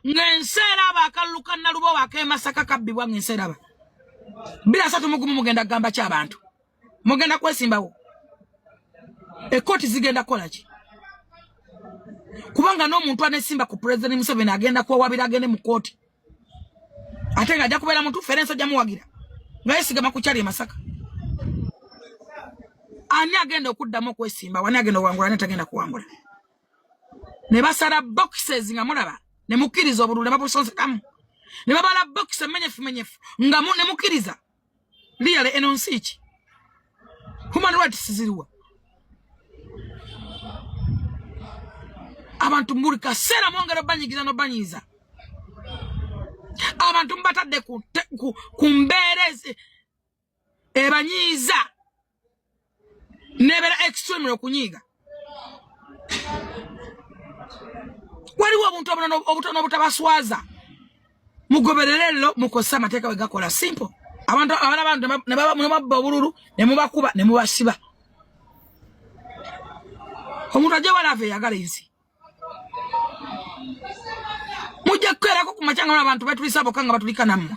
ngensera bakaluka nalubo bakemasaka kabbibwa ngensera ba bila satu mugumu mugenda gamba ky'abantu mugenda kwesimbawo ekoti zigenda kolaki kubanga n'omuntu anesimba ku President Museveni agenda kuwabira agende mu koti ate nga ajja kubeera muntu ferenso jamuwagira nga yesigama ku kyali Masaka ani agenda okuddamu okwesimba wani agenda okuwangula ne tagenda kuwangula ne basala boxes nga mulaba ne mukkiriza obululu ne babusonsekamu ne babala box menyefu nga ne mukkiriza liyale enonsiiki human rights ziriwa abantu muri kaseera mwongera banyigiza no banyiza abantu mbatadde ku mbeerezi ebanyiiza nebera extreme okunyiiga waliwo obuntu obutono obutabaswaza mugobererero mukosa amateeka we gakola simple abantu ne babba obululu ne mubakuba ne mubasiba omuntu ajja walave yagala ensi mujja kwerako ku macanga n'abantu betulisa abokanga batulika nammwe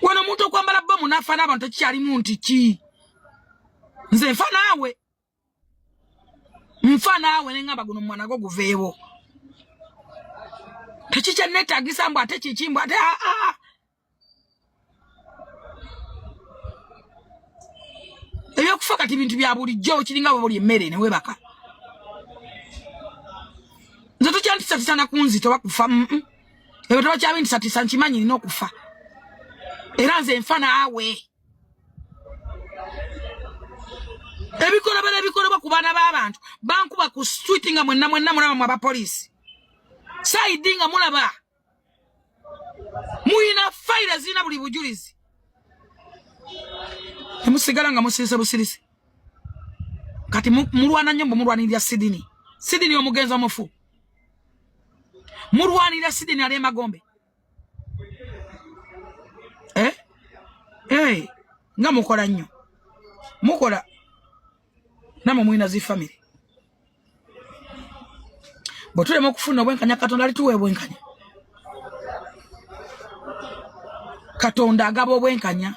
wano omuntu okwambala bomu n'afa n'abantu tekikyalimu nti ki nze nfa naawe neŋŋamba guno mwana go guveewo tekikya neetaagisa mbu ate kikimbu ate ebyokufa kati bintu bya bulijjo kiringa bwe buli emmere ne webaka nze tokyantisatisana ku nzito bakufa ebyo tobakyabintisatisa nkimanyi nina okufa era nze nfa naawe ebikolobwa ku baana b'abantu bankuba ku street nga mwenna mulaba mu abapoliisi saidi nga mulaba muyina fayira zirina buli bujulizi temusigala nga musirise busirisi kati mulwana nnyo mbu mulwanirira Sidini omugenzi omufu mulwanirira Sidini ali emagombe nga mukola nnyo mukola namwe mwina zi family botulema okufuna obwenkanya Katonda alituwa obwenkanya Katonda agaba obwenkanya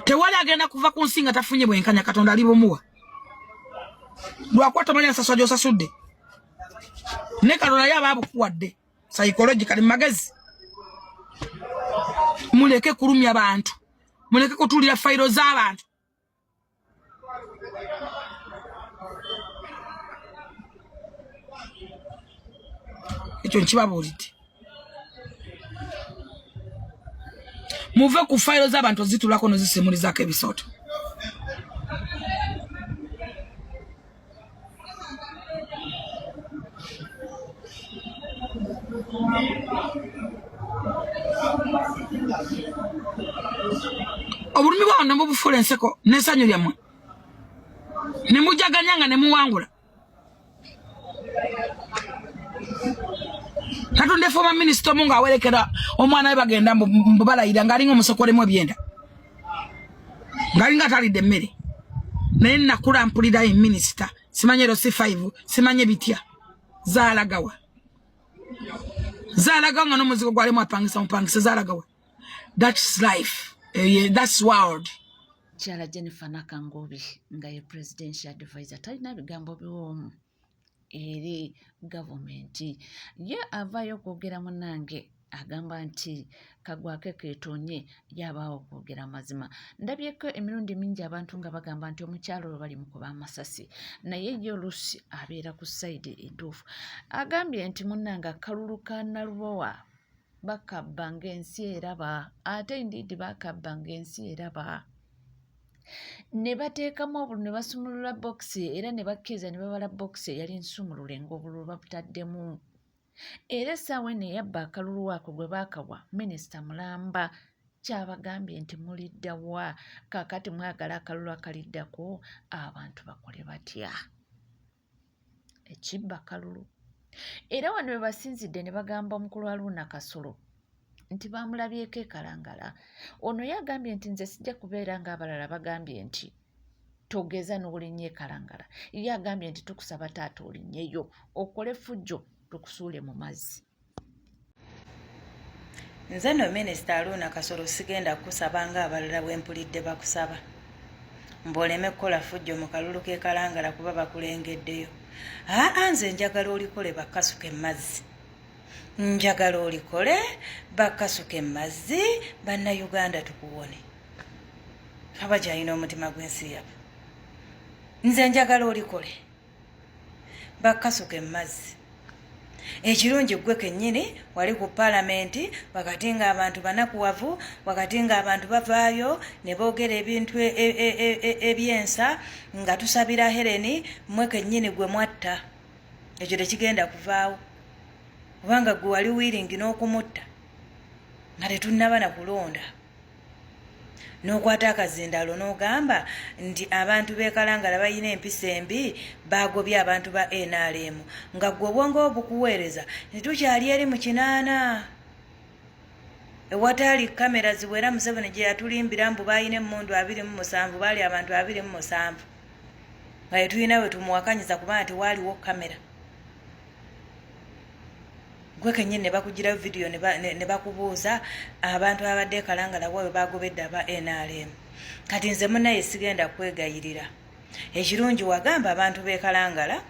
tewali agenda kuva ku nsi nga tafunye bwenkanya Katonda alibumuwa lwakwata manya saswa gyosasudde ne Katonda yaba abukuwadde psychological magezi muleke kulumya abantu muleke kutulira fayiro z'abantu ekyo nkibabuulidde muve ku fayiro z'abantu zitulako nozisimulizaako ebisooto obulumi bwawo ne bubufuula enseko n'essanyu lyammwe ne mujaganya nga ne muwangula Katonda former minister omu ng'awerekera omwana we bagenda mbu balayira ng'alinga omusokolemu ebyenda ng'alinga atalidde emmere naye nakula mpulira ye minisita simanye C5 simanye bitya zaalagawa nga n'omuzigo gwalimu mupangisa zaalagawa. That's life. That's world. Chala Jennifer Nakangobi nga ye presidential advisor talina bigambo biwoomu eri government ye avayo kwogera munange agamba nti kagwake ketonye yabaawo okwogera mazima ndabyeko emirundi mingi abantu nga bagamba nti omukyalo bali mukuba amasasi naye ye olusi abeera ku side entuufu agambye nti munanga kaluluka nalubowa bakabbanga ensi eraba ate ndidi bakabbanga ensi eraba ne bateekamu obululu ne basumulula bokisi era ne bakkiriza ne babala bokisi eyali nsumulule ng'obululu babutaddemu era essaawa eno eyabba akalulu ako gwe baakawa minisita Mulamba kyabagambye nti muliddawa kaakati mwagala akalulu akaliddako abantu bakole batya ekibba kalulu era wano we basinzidde ne bagamba omukulu wa Luuna Kasolo nti bamulabyeko ekalangala ono yagambye nti nze sijja kubeera ng'abalala bagambye nti togeza n'olinnya Kalangala. Ye agambye nti tukusaba taata olinnyeyo okole fujjo tukusuule mu mazzi. Nze no Minisita Aruna Kasolo sigenda kusaba ng'abalala bwempulidde bakusaba. Mboleme kukola fujjo mu kalulu k'e Kalangala kuba bakulengeddeyo. Nze njagala olikole bakasuke mazzi. Njagala olikole bakasuke mazzi bannayuganda tukuwone. Kaba gyalina omutima gw'ensiriyavu. Nze njagala olikole bakasuke mazzi. Ekirungi gwe kennyini wali ku palamenti wakati ng'abantu banakuwavu, wakati ng'abantu bavaayo ne boogera ebintu ebyensa nga tusabira Helen mwe kennyini gwe mwatta. Ekyo tekigenda kuvaawo. Kubanga gwe wali wiringi n'okumutta nga tetunnaba na kulonda. N'okwata akazindalo n'ogamba nti abantu b'e Kalangala balina empisa embi baagobye abantu ba NRM nga gwe obwongo bukuweereza tetukyali eri mu 8 ewatali kamera ziwera Museveni gye yatulimbira mbu balina emmundu 27 baali abantu 27 nga yetulina we tumuwakanyiza kubanga tewaaliwo kamera. Gwe kennyini ne bakugira video ne bakubuuza abantu abadde Kalangala wawe bagobedde aba NRM. Kati nze munnaye sigenda kwegayirira. Ekirungi wagamba abantu b'e Kalangala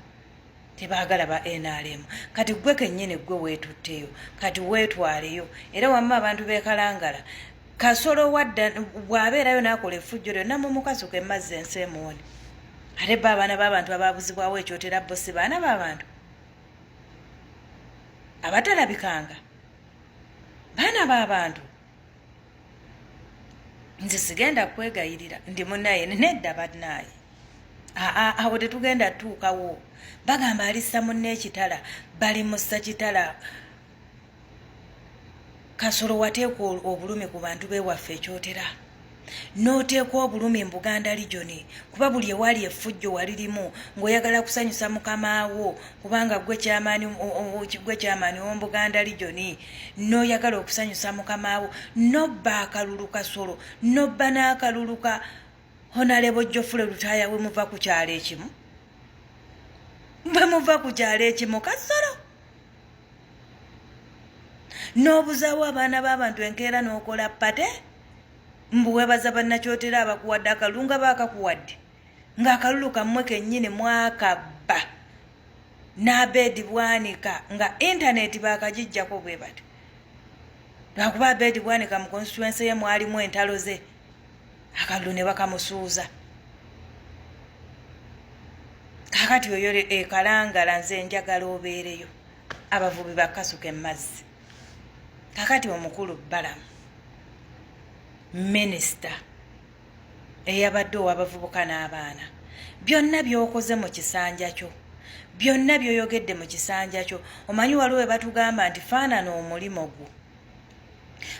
tebaagala ba NRM. Kati gwe kennyini gwe weetutteyo. Kati weetwaleyo. Era wamma abantu b'e Kalangala Kasolo wadda bw'abeerayo n'akola effujjo lyonna mu mukasuke mazzi enseemuwone. Ate bo abaana b'abantu abaabuzibwawo ekyotera bo si baana b'abantu abatalabikanga baana b'abantu. Nze sigenda kwegayirira ndi munnaye nedda bannaye. Awo tetugenda tuukawo. Bagamba alissa munne ekitala balimussa kitala. Kasolo wateeka obulumi ku bantu b'ewaffe ekyotera. N'oteeka obulumi mu Buganda Region kuba buli ewali effujjo walirimu ng'oyagala kusanyusa mukamaawo kubanga gwe kyamaani w'omu Buganda Region n'oyagala okusanyusa mukamaawo nobba akalulu Kasolo nobba n'akalulu ka Honorable Jofule Lutaaya we muva ku kyalo ekimu. Bwe muva ku kyalo ekimu Kasolo n'obuzaawo abaana b'abantu enkeera n'okola pate mbu webaza bannakyotera abakuwadde akalulu nga baakakuwadde ng'akalulu kammwe kennyini mwakabba n'abeedi bwanika nga intaneti baakagijjako bwe bati. Lwakuba abeedi bwanika mu constituency ye mwalimu entalo ze akalulu ne bakamusuuza. Kaakati oyo e Kalangala nze njagala obeereyo abavubi bakasuke mazzi. Kaakati omukulu Balamu Minisita eyabadde ow'abavubuka n'abaana byonna by'okoze mu kisanja kyo byonna by'oyogedde mu kisanja kyo omanyi waliwo batugamba nti faanana omulimu gwo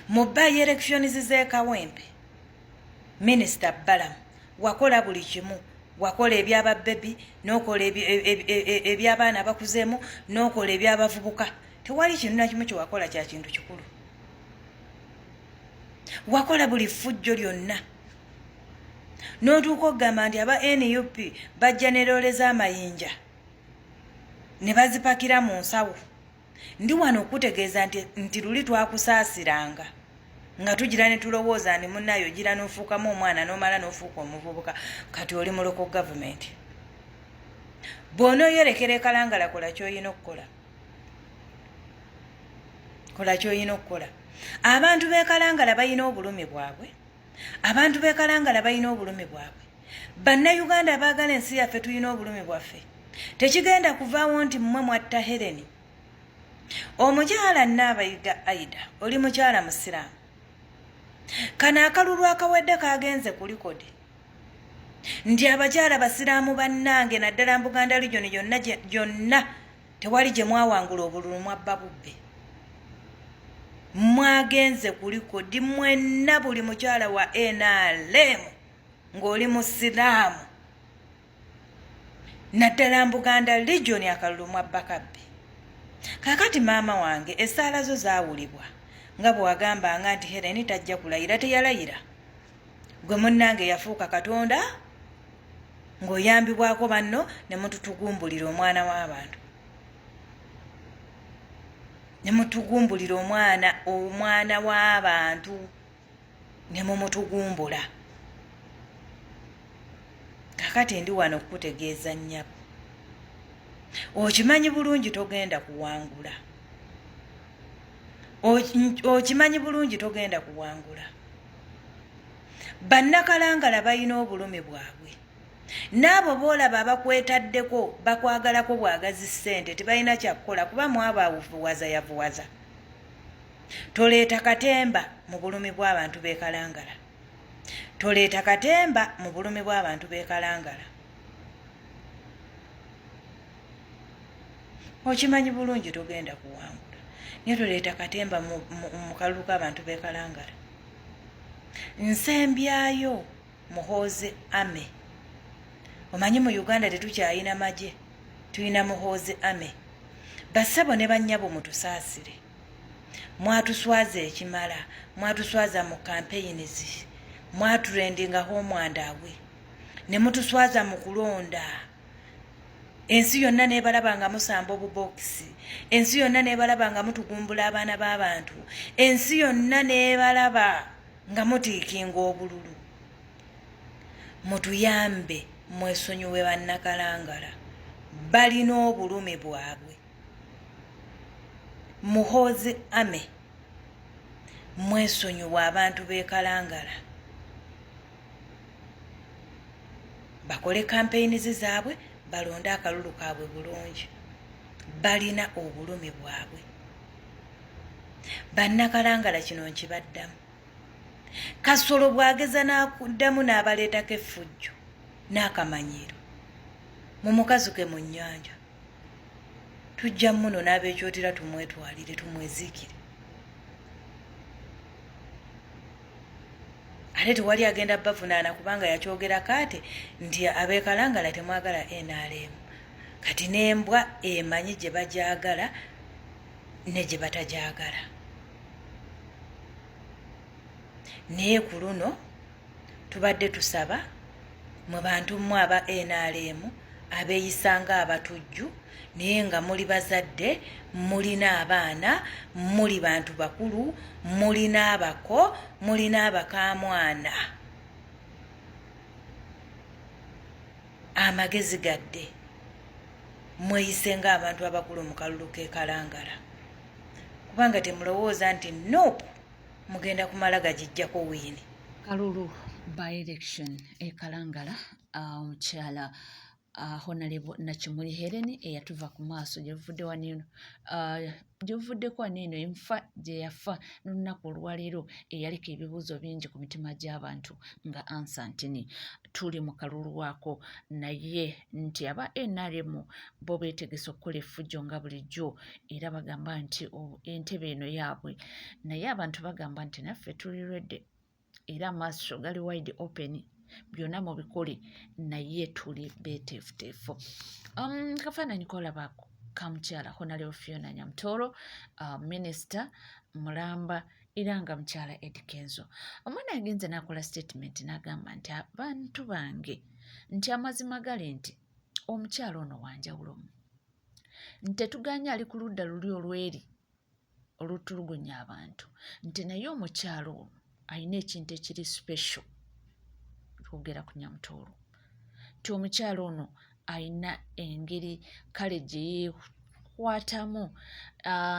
mu by-elections z'e Kawempe. Minisita Balamu wakola buli kimu. Wakola eby'ababebi n'okola eby'abaana abakuzeemu n'okola eby'abavubuka. Tewali kintu na kimu kye wakola kya kintu kikulu. Wakola buli ffujjo lyonna. N'otuuka okugamba nti aba NUP bajja ne loole z'amayinja ne bazipakira mu nsawo. Ndi wano okutegeeza nti luli twakusaasiranga nga tugira ne tulowooza ni munnayo gira n'ofuukamu omwana n'omala n'ofuuka omuvubuka kati oli mu local government. Bw'onooyolekera e Kalangala kola ky'olina okukola. Kola ky'olina okukola. Abantu b'e Kalangala balina obulumi bwabwe. Abantu b'e Kalangala balina obulumi bwabwe. Bannayuganda baagala ensi yaffe tulina obulumi bwaffe. Tekigenda kuvaawo nti mmwe mwatta Helen. Omukyala Nnaabayiga Aida oli mukyala musiraamu. Kano akalulu akawedde kagenze ku likodi nti abakyala basiraamu bannange naddala mu Buganda Region gyonna tewali gye mwawangula obululu mwabba bubbe. Mwagenze ku likodi mwenna buli mukyala wa NRM ng'oli musiraamu naddala mu Buganda Region akalulu mwabba kabbe. Kakati maama wange essaala zo zaawulibwa nga bw'agambanga nti Helen tajja kulayira teyalayira. Gwe munnange yafuuka Katonda ng'oyambibwako banno ne mututugumbulira omwana w'abantu, ne mutugumbulira omwana w'abantu ne mumutugumbula. Kakati ndi wano okukutegeeza nnyabo, okimanyi bulungi togenda kuwangula, okimanyi bulungi togenda kuwangula. Bannakalangala balina obulumi bwabwe, n'abo boolaba abakwetaddeko bakwagalako bwagazi ssente tebalina kyakukola kuba mwabo avuwaza yavuwaza. Toleeta katemba mu bulumi bw'abantu b'e Kalangala, toleeta katemba mu bulumi bw'abantu b'e Kalangala. Okimanyi bulungi togenda kuwangula, naye toleeta katemba mu kalulu k'abantu b'e Kalangala. Nsembyayo Muhoozi Ame. Omanyi mu Uganda tetukyayina magye, tulina Muhoozi Ame. Bassebo ne bannyabo mutusaasire, mwatuswaza ekimala, mwatuswaza mu campaigns, mwaturendinga homwandawe, ne mutuswaza mu kulonda. Ensi yonna neebalaba nga musamba obubokisi, ensi yonna neebalaba nga mutugumbula abaana b'abantu, ensi yonna neebalaba nga mutiikinga obululu. Mutuyambe mwesonyiwe bannakalangala, balina obulumi bwabwe. Muhoozi Ame, mwesonyiwe abantu b'e Kalangala, bakole campaigns zaabwe, balonde akalulu kaabwe bulungi, balina obulumi bwabwe. Bannakalangala kino nkibaddamu, Kasolo bwageza n'akuddamu n'abaleetako effujjo n'akamanyiiro mumukazuke mu nnyanja, tujja muno n'abeekyotera tumwetwalire tumweziikire. Ate tewali agenda bavunaana kubanga yakyogerako ate nti ab'e Kalangala temwagala NRM. Kati n'embwa emanyi gye bagyagala ne gye batagyagala. Naye ku luno tubadde tusaba mu bantu mmwe aba NRM abeeyisanga abatujju, naye nga muli bazadde, mulina abaana, muli bantu bakulu, mulina abako, mulina abakamwana. Amagezi gadde mweyise ng'abantu abakulu mu kalulu k'e Kalangala, kubanga temulowooza nti nope mugenda kumala gagijjako wiini. Kalulu by election e Kalangala, omukyala Honorable Nakimuli Helen eyatuva ku maaso gyevuddeko wano enfa gye yafa n'olunaku olwaleero eyaliko ebibuuzo bingi ku mitima gy'abantu nga Ansantini. Tuli mu kalulu waako naye nti aba NRM bo beetegese okukola effujjo nga bulijjo era bagamba nti entebe eno yaabwe, naye abantu bagamba nti naffe tuli redde era amaaso gali wide open, byonna mu bikole naye tuli beeteefuteefu. Kafaananyi kolaba ka mukyala Honorable Fiona Nyamutoro, Minisita Mulamba era nga mukyala Eddy Kenzo. Omwana yagenze n'akola statement n'agamba nti abantu bange nti amazima gali nti omukyala ono wanjawulo, nti tetuganya ali ku ludda luli olweri olutulugunya abantu, nti naye omukyala ono alina ekintu ekiri special. Twogera ku Nyamutoro nti omukyala ono alina engeri kale gye yeekwatamu,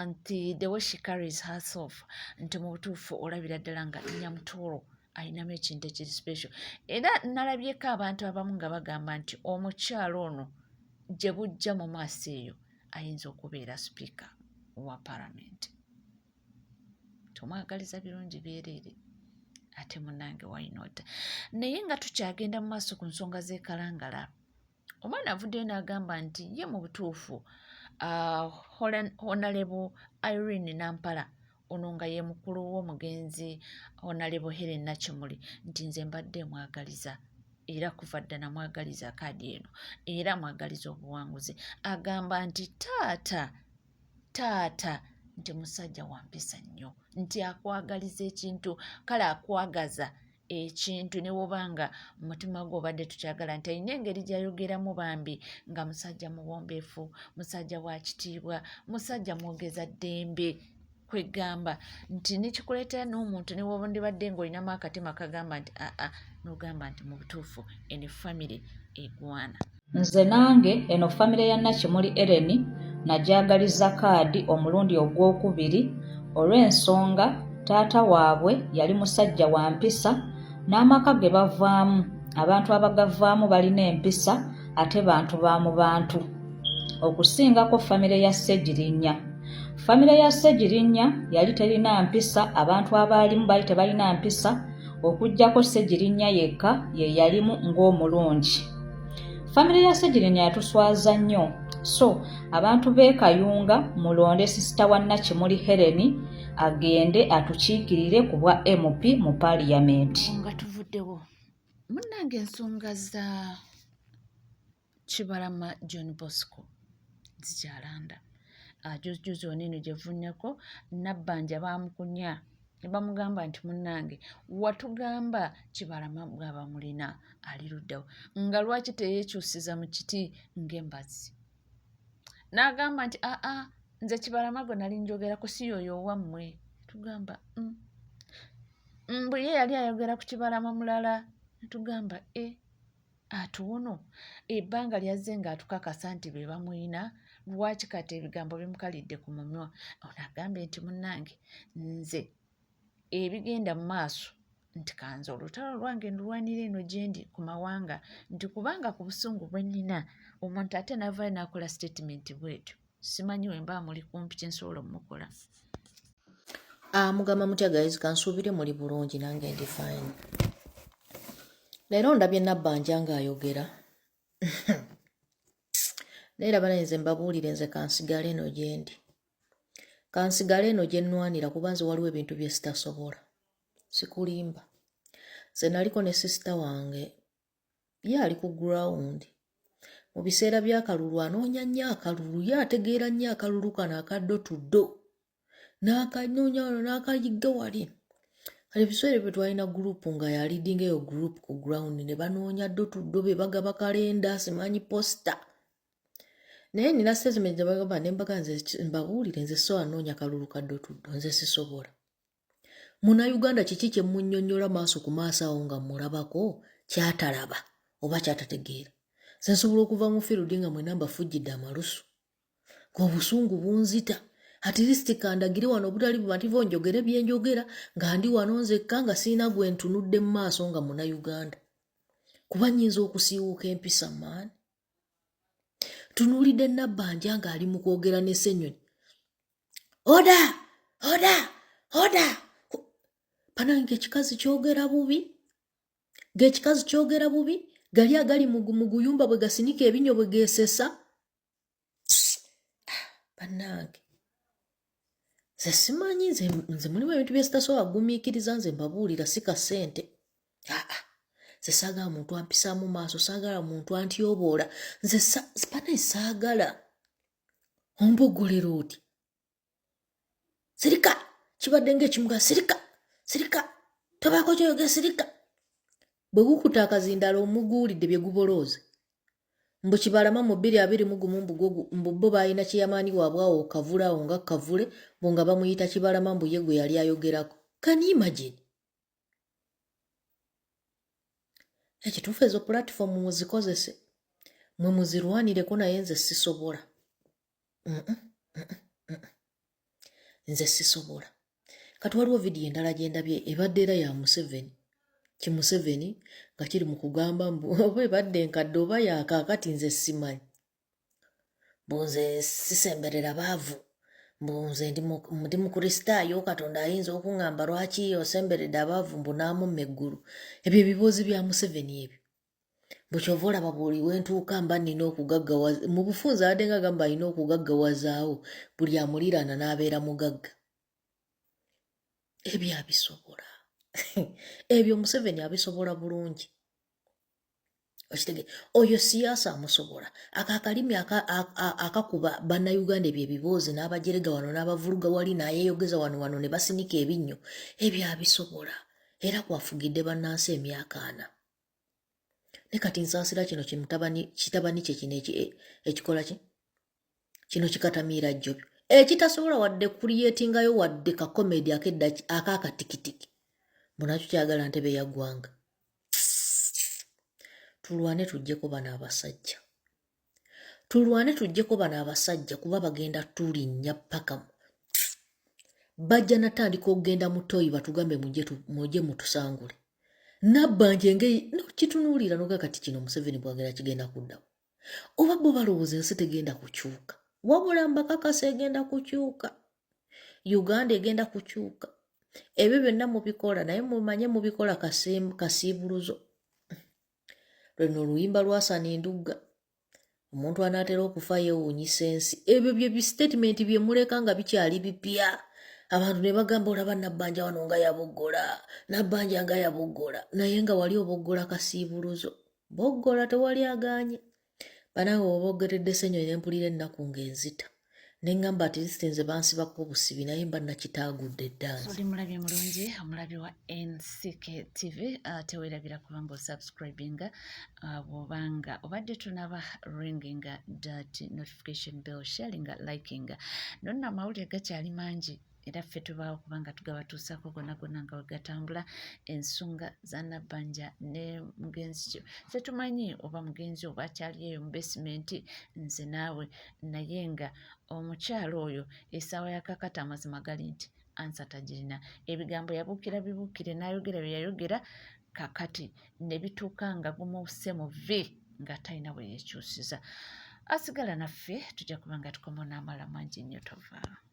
nti the way she carries herself, nti mu butuufu olabira ddala nga Nyamutoro alinamu ekintu ekiri special. Era nalabyeko abantu abamu nga bagamba nti omukyala ono gye bujja mu maaso eyo ayinza okubeera sipiika wa palamenti. Tumwagaliza birungi byereere ate munange wainota. Naye nga tukyagenda mu maaso ku nsonga z'e Kalangala, omwana avuddeyo n'agamba nti ye mu butuufu Honorable Irene Nampala ono nga ye mukulu w'omugenzi Honorable Helen Nakimuli, nti nze mbadde mwagaliza era kuva dda namwagaliza kaadi eno era mwagaliza obuwanguzi. Agamba nti taata nti musajja wa mpisa nnyo, nti akwagaliza ekintu kale akwagaza ekintu ne wobanga mutima gwo obadde tukyagala nti ayina engeri gy'ayogeramu bambi nga musajja muwombeefu, musajja wa kitiibwa, musajja mwogeza ddembe, kwegamba nti nekikuleetera n'omuntu ne woba ndibadde ng'olinamu akatima kagamba nti n'ogamba nti mu butuufu eno famire egwana. Nze nange eno famire ya Nakimuli Ellen najagaliza kaadi omulundi ogwokubiri olw'ensonga taata waabwe yali musajja wa mpisa n'amaka ge bavaamu abantu abagavaamu balina empisa ate bantu ba mu bantu okusingako famire ya Ssegirinnya. Famire ya Ssegirinnya yali terina mpisa, abantu abaalimu bali tebalina mpisa okuggyako Ssegirinnya yekka ye yalimu ng'omulungi. Famire ya Ssegirinnya yatuswaza nnyo, so abantu b'e Kayunga mulonde sisita wa Nakimuli Ellen agende atukiikirire ku bwa MP mu Parliament. Nga tuvuddewo munnange ensonga za Kibalama John Bosco zikyalanda. Juzi oneno gyevunnyako Nabbanja bamukunya ne bamugamba nti munnange watugamba Kibalama bw'aba mulina ali luddawo nga lwaki teyeekyusiza mu kiti ng'embazi. N'agamba nti nze Kibalama gwe nali njogerako si yoyo wammwe. Tugamba bwe ye yali ayogera ku Kibalama mulala. Tugamba atuuno ebbanga lyazze ng'atukakasa nti be bamulina lwaki kati ebigambo bimukalidde ku mumwa. Ono agambe nti munnange nze ebigenda mu maaso nti kanze olutalo lwange ndulwanira eno gye ndi ku mawanga nti kubanga ku busungu bwe nnina omuntu ate navaayo n'akola statement bwetyo simanyi we mba muli kumpi kyensobola omukola. Mugamba mutya guys, kansuubire muli bulungi nange ndi fine. Leero ndabye Nabbanja ng'ayogera neeraba naye nze mbabuulire nze kansigale eno gye ndi, kansigale eno gye nnwanira kuba nze waliwo ebintu bye sitasobola, sikulimba. Nze naliko ne sisita wange ye ali ku ground mu biseera by'akalulu anoonya nnyo akalulu, ye ategeera nnyo akalulu kano akaddo tuddo n'akanoonya wano n'akayigga wali. Kale ebiseera bye twalina gurupu nga yalidinga eyo gurupu ku ground ne banoonya ddo tuddo be bagaba kalenda simanyi posta. Naye nina statement gye bagamba ne mbaga nze mbabuulire nze so anoonya kalulu kaddo tuddo nze sisobola. Munnayuganda kiki kye munnyonnyola maaso ku maaso awo nga mulabako kyatalaba oba kyatategeera? Nze nsobola okuva mu field nga mwena mbafujjidde amalusu ng'obusungu bunzita. At least kandagire wano obutali bumativu njogere bye njogera nga ndi wano nzekka nga sirina gwe ntunudde mu maaso nga Munnayuganda. Kuba nnyinza okusiiwuuka empisa maani. Tunuulidde Nabbanja ng'ali mu kwogera ne Ssenyonyi. Oda! Oda! Oda! Panange ekikazi kyogera bubi. Ng'ekikazi kyogera bubi gali agali mu guyumba bwe gasinika ebinyo bwe geesesa. Panange nze simanyi nze mulimu ebintu bye sitasobola kugumiikiriza nze mbabuulira si ka ssente. Nze saagala muntu ampisaamu maaso, saagala muntu antyoboola, nze sipanayi saagala ombogolera oti. Sirika kibadde ng'ekimuga sirika tobaako kyoyogera sirika. Bwe gukuta akazindala omuguulidde bye gubolooze. Mbu Kibalama mu 2021 mbu bo balina kyeyamaani waabwe awo kavulawo nga kavule mbu nga bamuyita Kibalama mbu ye gwe yali ayogerako. Can you imagine? Ekituufu ezo platform muzikozese mwe muzirwanireko naye nze sisobola. Nze sisobola. Kati waliwo vidiyo endala gye ndabye ebadde era ya Museveni. Museveni nga kiri mu kugamba mbu oba ebadde nkadde oba yaakaakati nze simanyi. Mbu nze sisemberera baavu. Mbu nze ndi mukristaayo Katonda ayinza okuŋŋamba lwaki osemberedde abaavu mbu naamumma eggulu. Ebyo ebibuuzi bya Museveni ebyo. Mbu kyova olaba buli wentuuka mba nnina okugaggawaza. Mu bufunze abadde nga agamba alina okugaggawazaawo buli amuliraana n'abeera mugagga. Ebyo abisobola. Ebyo Museveni abisobola bulungi. Okitege oyo siyaasa amusobola. Akakalimi akakuba bannayuganda ebyo ebibuuzi n'abajerega wano n'abavuluga wali n'ayeyogeza wano ne basinika ebinnyo. Ebyo abisobola. era kwafugidde bannansi emyaka 4 ne kati nsaasira kino kitabani kye kino ekikola ki kino kikatamiira jjobyo ekitasobola wadde kuliyetingayo wadde kakomedi akakatikitiki munakyo kyagala ntebe ya ggwanga. Tulwane tujjeko bano abasajja kuba bagenda tulinnya paka bajja natandika okugenda mu toyi batugambe mujje mutusangule nabbanje ngeri kitunuulira noga kati kino Museveni bwagera kigenda kuddawo oba bo balowooza ensi tegenda kukyuka wabula mbakakasa egenda kukyuka Uganda egenda kukyuka ebyo byonna mubikola naye mumanye mubikola kasiibuluzo lweno oluyimba lwasana endugga omuntu anaatera okufa yeewuunyisa ensi ebyo bye bistatement bye muleka nga bikyali bipya abantu ne bagamba olaba nabbanja wano nga yaboggola nabbanja nga yaboggola naye nga wali oboggola kasiibuluzo boggola tewali agaanye banange oboggeredde senyo nempulira ennaku ng'enzita neŋŋamba ati nze bansibako obusibi naye mba nakitaagudde eddansi. Oli mulabye mulungi omulabi wa NCK TV teweerabira kubanga osubscribinga bw'obanga obadde tunaba ringinga that notification bell sharinga likinga nonna amawulire gakyali mangi era ffe tubaawo kubanga tugabatuusako gonna nga wegatambula ensonga za Nabbanja ne mugenzi kyo ffe tumanyi oba mugenzi oba akyali eyo mu besimenti nze naawe naye nga omukyalo oyo essaawa yakakata amazima gali nti ansa tagirina ebigambo yabuukira bibuukire n'ayogera bye yayogera kakati ne bituuka nga gumuuse mu vi nga talina bwe yeekyusiza asigala naffe tujja kuba nga tukomo n'amala mangi nnyo tovaawo.